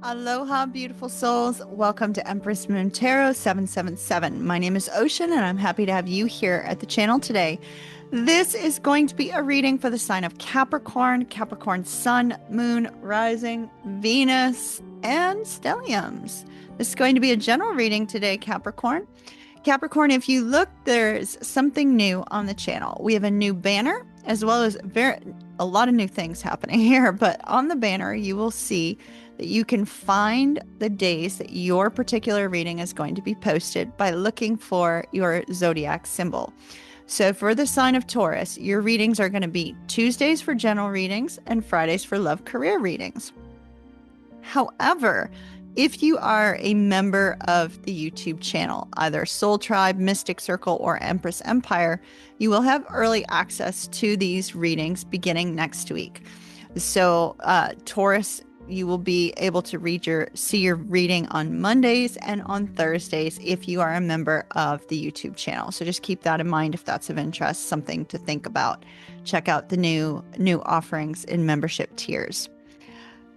Aloha, beautiful souls. Welcome to Empress Moon Tarot 777. My name is Ocean, and I'm happy to have you here at the channel today. This is going to be a reading for the sign of Capricorn, Capricorn Sun, Moon, Rising, Venus, and Stelliums. This is going to be a general reading today, Capricorn. Capricorn, if you look, there's something new on the channel. We have a new banner, as well as a lot of new things happening here. But on the banner, you will see that you can find the days that your particular reading is going to be posted by looking for your zodiac symbol. So for the sign of Taurus, your readings are going to be Tuesdays for general readings and Fridays for love career readings. However, if you are a member of the YouTube channel, either Soul Tribe, Mystic Circle, or Empress Empire, you will have early access to these readings beginning next week. So Taurus, you will be able to see your reading on Mondays and on Thursdays if you are a member of the YouTube channel. So just keep that in mind if that's of interest, something to think about. Check out the new offerings in membership tiers.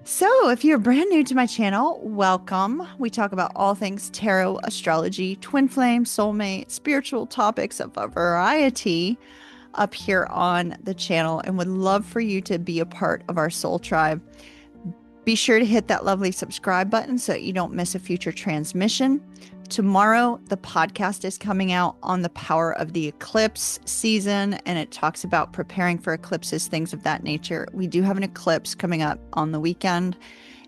So if you're brand new to my channel, welcome. We talk about all things tarot, astrology, twin flame, soulmate, spiritual topics of a variety up here on the channel, and would love for you to be a part of our soul tribe. Be sure to hit that lovely subscribe button so that you don't miss a future transmission. Tomorrow, the podcast is coming out on the power of the eclipse season, and it talks about preparing for eclipses, things of that nature. We do have an eclipse coming up on the weekend,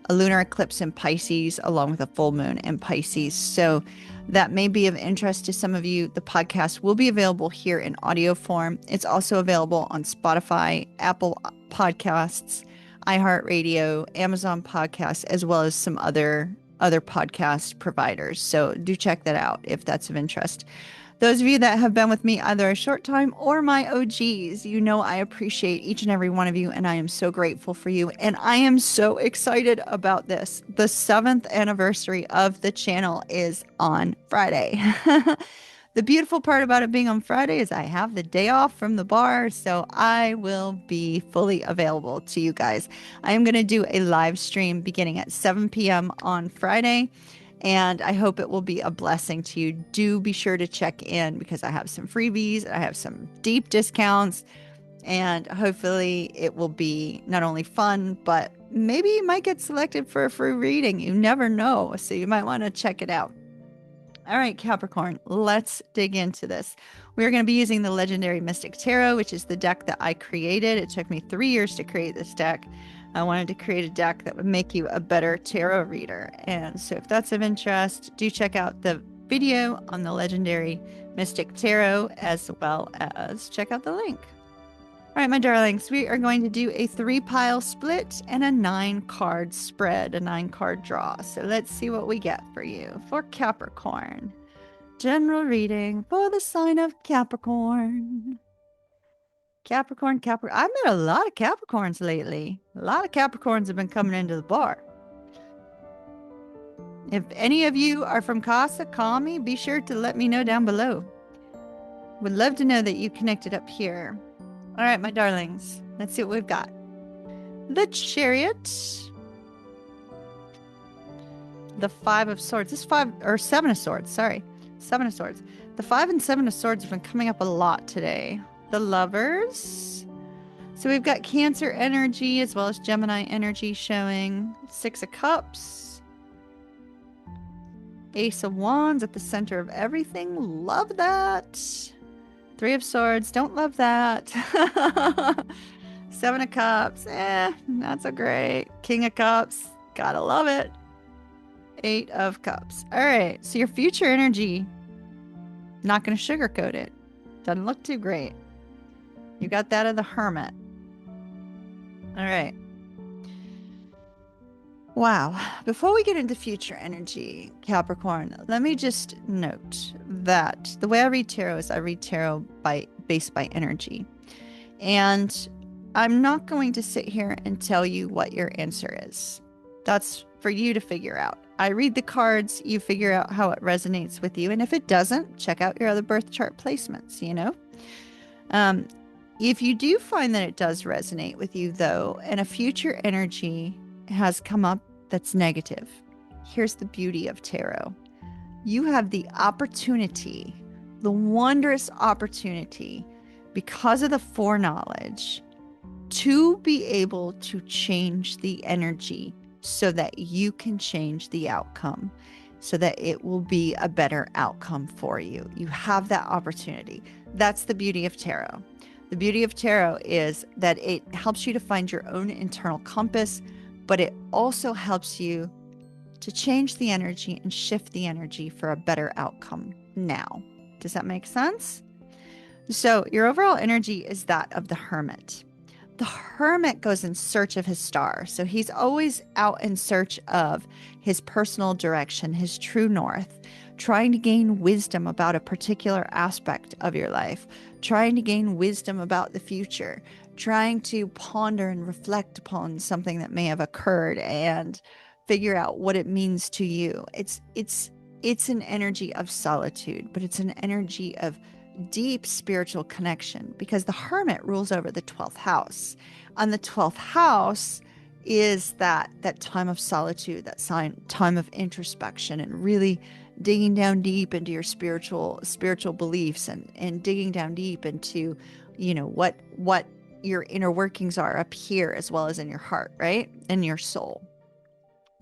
a lunar eclipse in Pisces, along with a full moon in Pisces. So that may be of interest to some of you. The podcast will be available here in audio form. It's also available on Spotify, Apple Podcasts, iHeartRadio, Amazon Podcasts, as well as some other podcast providers. So do check that out if that's of interest. Those of you that have been with me either a short time or my OGs, you know I appreciate each and every one of you, and I am so grateful for you. And I am so excited about this. The 7th anniversary of the channel is on Friday. The beautiful part about it being on Friday is I have the day off from the bar, so I will be fully available to you guys. I am going to do a live stream beginning at 7 p.m. on Friday, and I hope it will be a blessing to you. Do be sure to check in because I have some freebies, I have some deep discounts, and hopefully it will be not only fun, but maybe you might get selected for a free reading. You never know, so you might want to check it out. All right, Capricorn, let's dig into this. We're going to be using the Legendary Mystic Tarot, which is the deck that I created. It took me 3 years to create this deck. I wanted to create a deck that would make you a better tarot reader. And so if that's of interest, do check out the video on the Legendary Mystic Tarot, as well as check out the link. All right, my darlings, we are going to do a 3-pile split and a 9-card spread, a 9-card draw. So let's see what we get for you for Capricorn. General reading for the sign of Capricorn. Capricorn. I've met a lot of Capricorns lately. A lot of Capricorns have been coming into the bar. If any of you are from Casa, call me. Be sure to let me know down below. Would love to know that you connected up here. All right, my darlings, let's see what we've got. The Chariot, the 5 of Swords. This 7 of Swords, sorry. 7 of Swords. The 5 and 7 of Swords have been coming up a lot today. The Lovers. So we've got Cancer energy as well as Gemini energy showing. 6 of Cups. Ace of Wands at the center of everything. Love that. 3 of Swords, don't love that. 7 of Cups, not so great. King of Cups, gotta love it. 8 of Cups. All right, so your future energy, not gonna sugarcoat it. Doesn't look too great. You got that of the Hermit. All right. Wow. Before we get into future energy, Capricorn, let me just note that the way I read tarot is I read tarot based by energy. And I'm not going to sit here and tell you what your answer is. That's for you to figure out. I read the cards, you figure out how it resonates with you. And if it doesn't, check out your other birth chart placements, you know? If you do find that it does resonate with you, though, and a future energy has come up that's negative. Here's the beauty of tarot. You have the opportunity, the wondrous opportunity, because of the foreknowledge, to be able to change the energy so that you can change the outcome, so that it will be a better outcome for you. You have that opportunity. That's the beauty of tarot. The beauty of tarot is that it helps you to find your own internal compass, but it also helps you to change the energy and shift the energy for a better outcome now. Does that make sense? So your overall energy is that of the Hermit. The Hermit goes in search of his star. So he's always out in search of his personal direction, his true north, trying to gain wisdom about a particular aspect of your life, trying to gain wisdom about the future, trying to ponder and reflect upon something that may have occurred and figure out what it means to you. It's an energy of solitude, but it's an energy of deep spiritual connection, because the Hermit rules over the 12th house. And the 12th house is that time of solitude, that time of introspection, and really digging down deep into your spiritual beliefs, and digging down deep into, what your inner workings are up here, as well as in your heart, right? And your soul.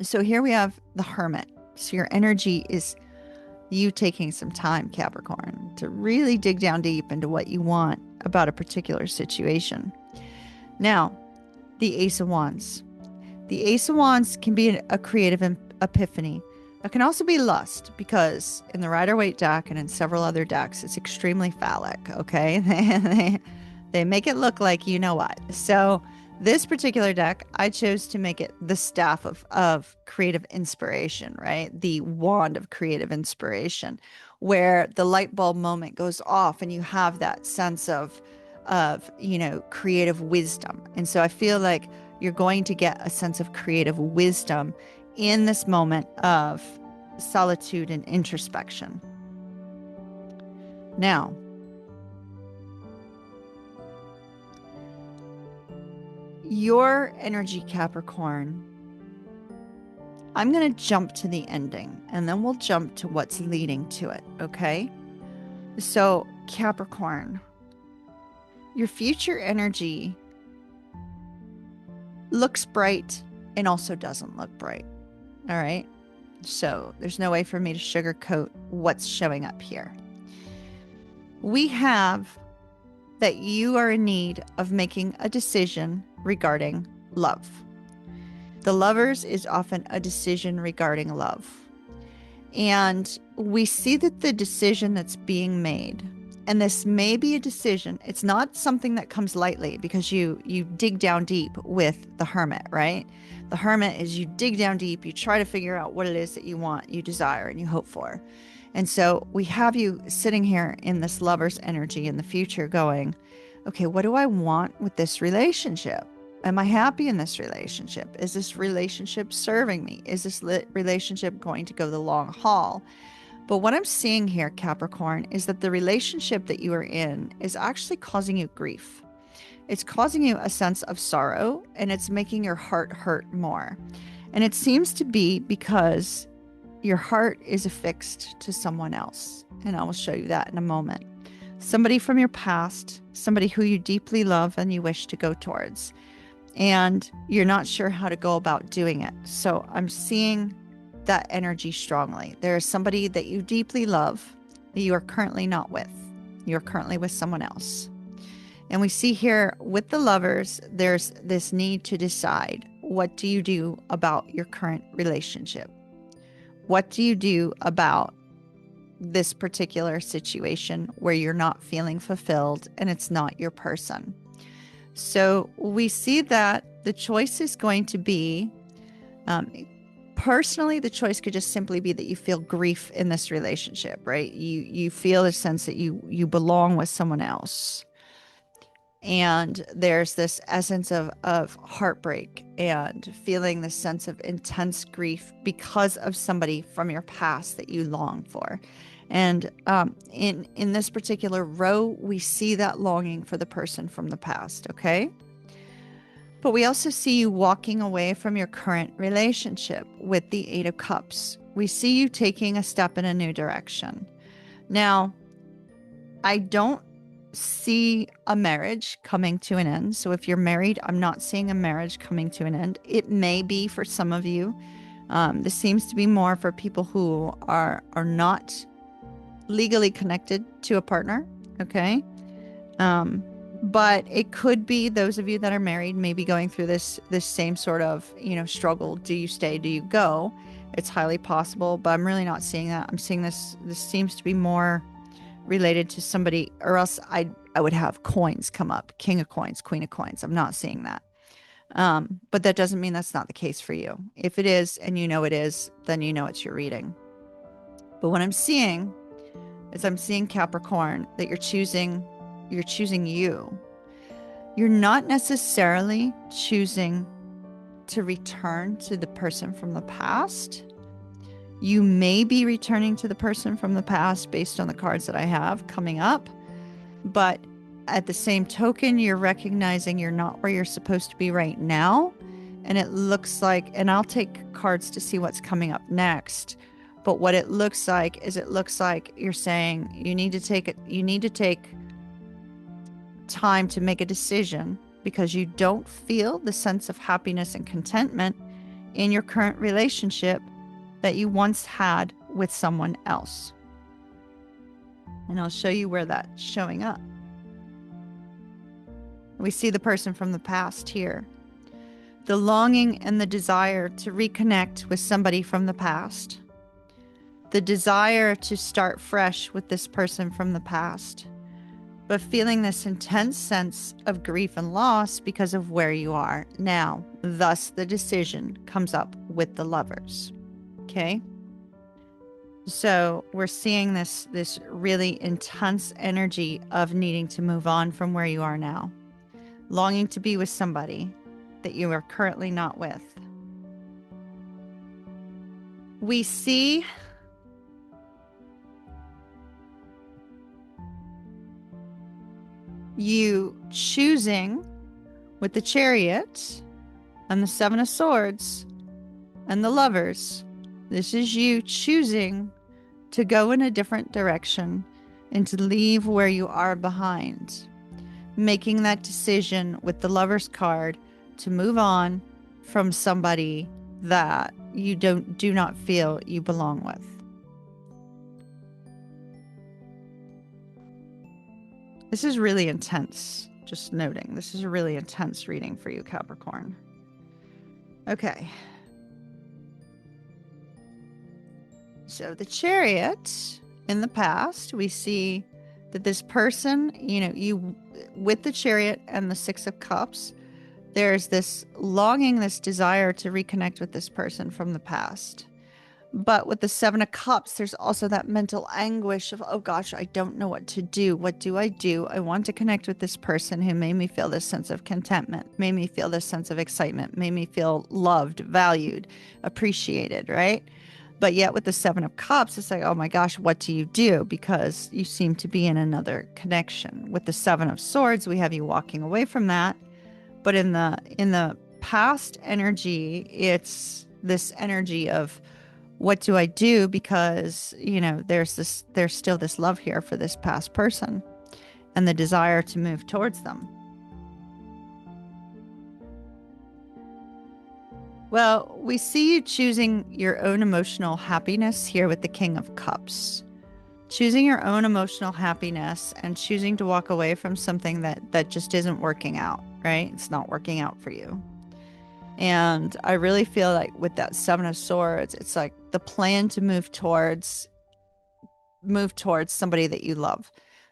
So here we have the Hermit. So your energy is you taking some time, Capricorn, to really dig down deep into what you want about a particular situation. Now, the Ace of Wands. The Ace of Wands can be a creative epiphany. It can also be lust, because in the Rider-Waite deck and in several other decks, it's extremely phallic, okay? They make it look like you know what. So this particular deck, I chose to make it the staff of creative inspiration, right? The wand of creative inspiration, where the light bulb moment goes off and you have that sense of creative wisdom. And so I feel like you're going to get a sense of creative wisdom in this moment of solitude and introspection. Now, your energy, Capricorn, I'm going to jump to the ending, and then we'll jump to what's leading to it, okay? So, Capricorn, your future energy looks bright and also doesn't look bright, all right? So, there's no way for me to sugarcoat what's showing up here. We have that you are in need of making a decision regarding love. The Lovers is often a decision regarding love. And we see that the decision that's being made, and this may be a decision, it's not something that comes lightly, because you dig down deep with the Hermit, right? The Hermit is you dig down deep, you try to figure out what it is that you want, you desire, and you hope for. And so we have you sitting here in this Lover's energy in the future going, okay, what do I want with this relationship? Am I happy in this relationship? Is this relationship serving me? Is this relationship going to go the long haul? But what I'm seeing here, Capricorn, is that the relationship that you are in is actually causing you grief. It's causing you a sense of sorrow, and it's making your heart hurt more. And it seems to be because your heart is affixed to someone else. And I will show you that in a moment. Somebody from your past, somebody who you deeply love and you wish to go towards. And you're not sure how to go about doing it. So I'm seeing that energy strongly. There is somebody that you deeply love that you are currently not with. You're currently with someone else. And we see here with the Lovers, there's this need to decide, what do you do about your current relationship? What do you do about this particular situation where you're not feeling fulfilled and it's not your person? So we see that the choice is going to be, personally, the choice could just simply be that you feel grief in this relationship, right? You feel a sense that you belong with someone else. And there's this essence of heartbreak and feeling this sense of intense grief because of somebody from your past that you long for. And in this particular row, we see that longing for the person from the past, okay? But we also see you walking away from your current relationship with the Eight of Cups. We see you taking a step in a new direction. Now, I don't see a marriage coming to an end. So if you're married, I'm not seeing a marriage coming to an end. It may be for some of you. This seems to be more for people who are not legally connected to a partner. Okay. But it could be those of you that are married, maybe going through this same sort of, struggle. Do you stay? Do you go? It's highly possible, but I'm really not seeing that. I'm seeing this seems to be more related to somebody, or else I would have coins come up. King of coins, queen of coins. I'm not seeing that. But that doesn't mean that's not the case for you. If it is, and it is, then it's your reading. But what I'm seeing is I'm seeing, Capricorn, that you're choosing you. You're not necessarily choosing to return to the person from the past. You may be returning to the person from the past based on the cards that I have coming up. But at the same token, you're recognizing you're not where you're supposed to be right now. And it looks like, and I'll take cards to see what's coming up next. But what it looks like is you're saying you need to take time to make a decision because you don't feel the sense of happiness and contentment in your current relationship that you once had with someone else. And I'll show you where that's showing up. We see the person from the past here. The longing and the desire to reconnect with somebody from the past. The desire to start fresh with this person from the past. But feeling this intense sense of grief and loss because of where you are now. Thus, the decision comes up with the Lovers. Okay? So we're seeing this really intense energy of needing to move on from where you are now. Longing to be with somebody that you are currently not with. We see you choosing with the Chariot and the Seven of Swords and the Lovers. This is you choosing to go in a different direction and to leave where you are behind. Making that decision with the Lovers card to move on from somebody that you do not feel you belong with. This is really intense. Just noting, this is a really intense reading for you, Capricorn. Okay. So the Chariot, in the past, we see that this person, you with the Chariot and the Six of Cups, there's this longing, this desire to reconnect with this person from the past. But with the Seven of Cups, there's also that mental anguish of, oh gosh, I don't know what to do. What do? I want to connect with this person who made me feel this sense of contentment, made me feel this sense of excitement, made me feel loved, valued, appreciated, right? But yet with the Seven of Cups, it's like, oh my gosh, what do you do? Because you seem to be in another connection. With the Seven of Swords, we have you walking away from that. But in the past energy, it's this energy of, what do I do? Because, there's still this love here for this past person and the desire to move towards them. Well, we see you choosing your own emotional happiness here with the King of Cups. Choosing your own emotional happiness and choosing to walk away from something that just isn't working out, right? It's not working out for you. And I really feel like with that Seven of Swords, it's like the plan to move towards somebody that you love.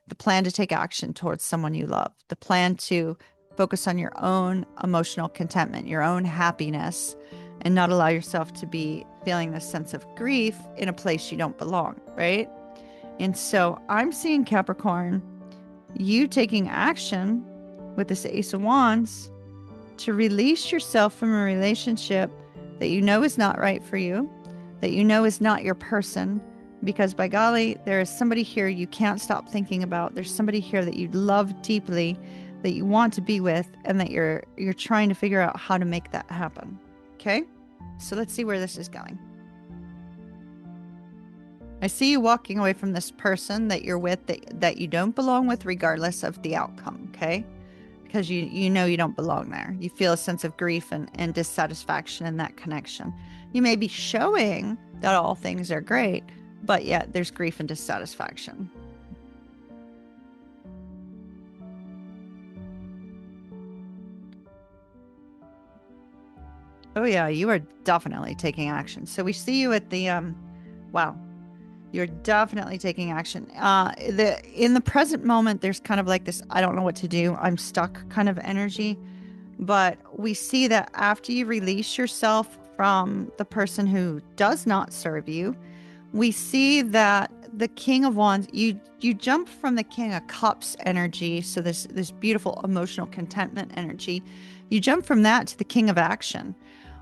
The plan to take action towards someone you love. The plan to focus on your own emotional contentment, your own happiness, and not allow yourself to be feeling this sense of grief in a place you don't belong, right? And so I'm seeing, Capricorn, you taking action with this Ace of Wands to release yourself from a relationship that you know is not right for you, that you know is not your person, because by golly, there is somebody here you can't stop thinking about. There's somebody here that you love deeply, that you want to be with, and that you're trying to figure out how to make that happen. Okay? So let's see where this is going. I see you walking away from this person that you're with, that you don't belong with, regardless of the outcome, okay? Because you know you don't belong there. You feel a sense of grief and dissatisfaction in that connection. You may be showing that all things are great, but yet there's grief and dissatisfaction. Oh yeah, you are definitely taking action. So we see you at the wow. You're definitely taking action. In the present moment, there's kind of like this, I don't know what to do, I'm stuck kind of energy. But we see that after you release yourself from the person who does not serve you, we see that the King of Wands, you jump from the King of Cups energy, so this beautiful emotional contentment energy, you jump from that to the King of Action,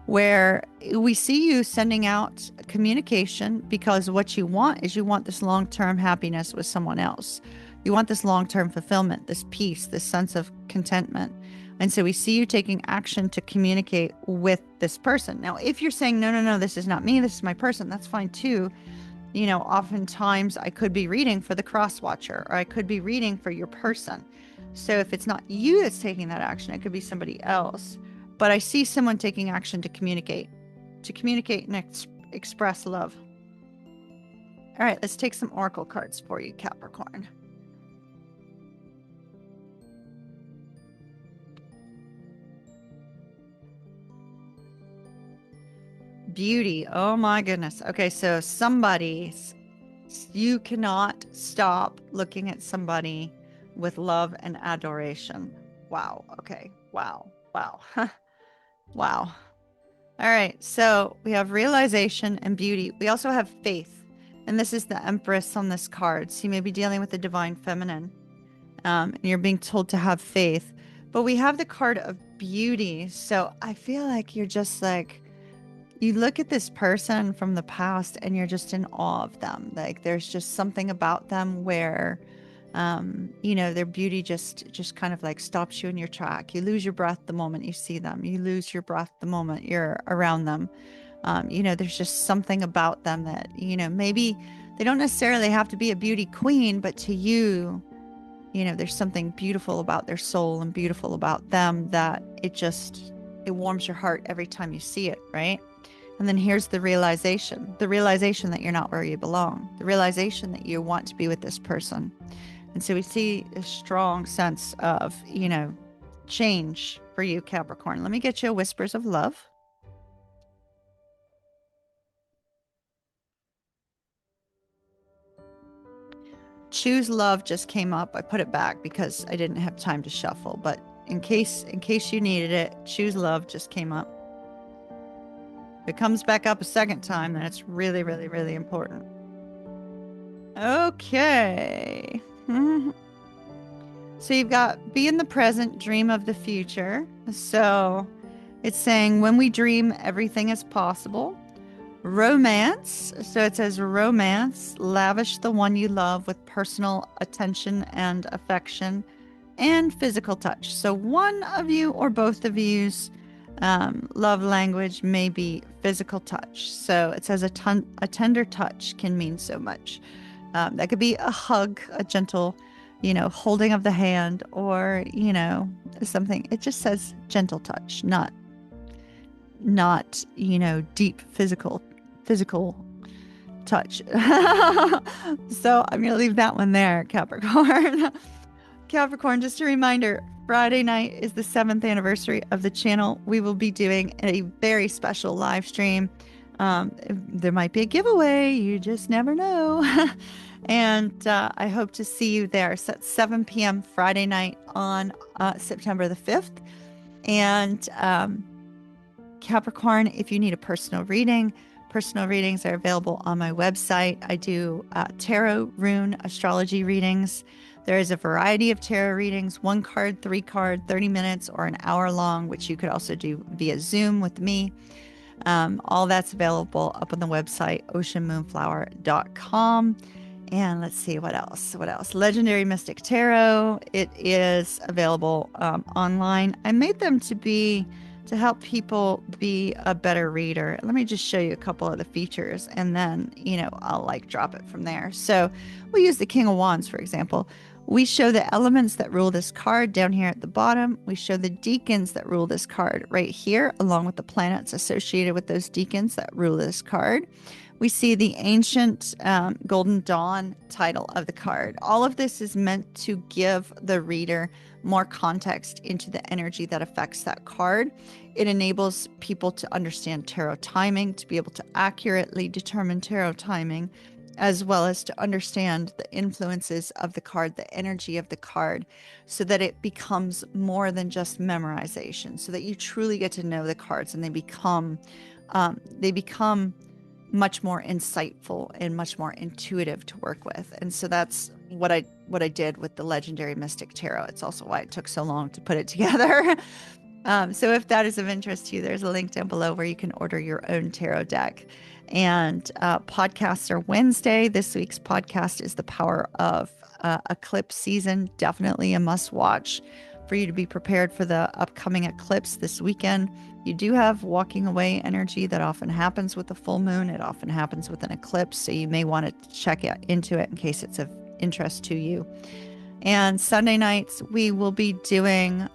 where we see you sending out communication, because what you want is, you want this long-term happiness with someone else. You want this long-term fulfillment, this peace, this sense of contentment. And so we see you taking action to communicate with this person. Now, if you're saying, no, no, no, this is not me, this is my person, that's fine too. You know, oftentimes I could be reading for the cross watcher, or I could be reading for your person. So if it's not you that's taking that action, it could be somebody else. But I see someone taking action to communicate and express love. All right, let's take some oracle cards for you, Capricorn. Beauty. Oh my goodness. Okay, so you cannot stop looking at somebody with love and adoration. Wow. Okay. Wow. Wow. Wow. All right, so we have realization and beauty. We also have faith, and this is the Empress on this card. So you may be dealing with the divine feminine, and you're being told to have faith. But we have the card of beauty. So I feel like you're just like, you look at this person from the past and you're just in awe of them. Like there's just something about them where you know, their beauty just kind of like stops you in your track. You lose your breath the moment you see them. You lose your breath the moment you're around them. You know, there's just something about them that, you know, maybe they don't necessarily have to be a beauty queen, but to you, you know, there's something beautiful about their soul and beautiful about them that it warms your heart every time you see it, right? And then here's the realization that you're not where you belong, the realization that you want to be with this person. And so we see a strong sense of, you know, change for you, Capricorn. Let me get you a Whispers of Love. Choose Love just came up. I put it back because I didn't have time to shuffle, but in case you needed it, Choose Love just came up. If it comes back up a second time, then it's really, really, really important. Okay. So you've got be in the present, dream of the future. So it's saying when we dream, everything is possible. Romance. So it says romance, lavish the one you love with personal attention and affection and physical touch. So one of you or both of you's love language may be physical touch. So it says a tender touch can mean so much. That could be a hug, a gentle, you know, holding of the hand, or, you know, something. It just says gentle touch, not, you know, deep physical touch. So I'm going to leave that one there, Capricorn. Capricorn, just a reminder, Friday night is the 7th anniversary of the channel. We will be doing a very special live stream. There might be a giveaway. You just never know. And I hope to see you there. So it's 7 p.m. Friday night on September the 5th. And Capricorn, if you need a personal readings are available on my website. I do tarot, rune, astrology readings. There is a variety of tarot readings, 1 card, 3 card, 30 minutes, or an hour long, which you could also do via Zoom with me. All that's available up on the website, oceanmoonflower.com. And let's see what else. What else? Legendary Mystic Tarot. It is available online. I made them to help people be a better reader. Let me just show you a couple of the features, and then I'll like drop it from there. So we use the King of Wands, for example. We show the elements that rule this card down here at the bottom. We show the deacons that rule this card right here, along with the planets associated with those deacons that rule this card. We see the ancient Golden Dawn title of the card. All of this is meant to give the reader more context into the energy that affects that card. It enables people to understand tarot timing, to be able to accurately determine tarot timing, as well as to understand the influences of the card, the energy of the card, so that it becomes more than just memorization, so that you truly get to know the cards and they become much more insightful and much more intuitive to work with. And so that's what I did with the Legendary Mystic Tarot. It's also why it took so long to put it together. So if that is of interest to you, there's a link down below where you can order your own tarot deck. And podcasts are Wednesday. This week's podcast is The Power of Eclipse Season. Definitely a must watch for you to be prepared for the upcoming eclipse this weekend. You do have walking away energy that often happens with the full moon. It often happens with an eclipse, so you may want to check into it in case it's of interest to you. And Sunday nights, we will be doing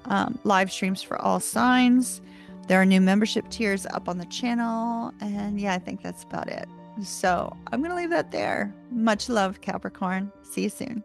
live streams for all signs. There are new membership tiers up on the channel. And yeah, I think that's about it. So I'm going to leave that there. Much love, Capricorn. See you soon.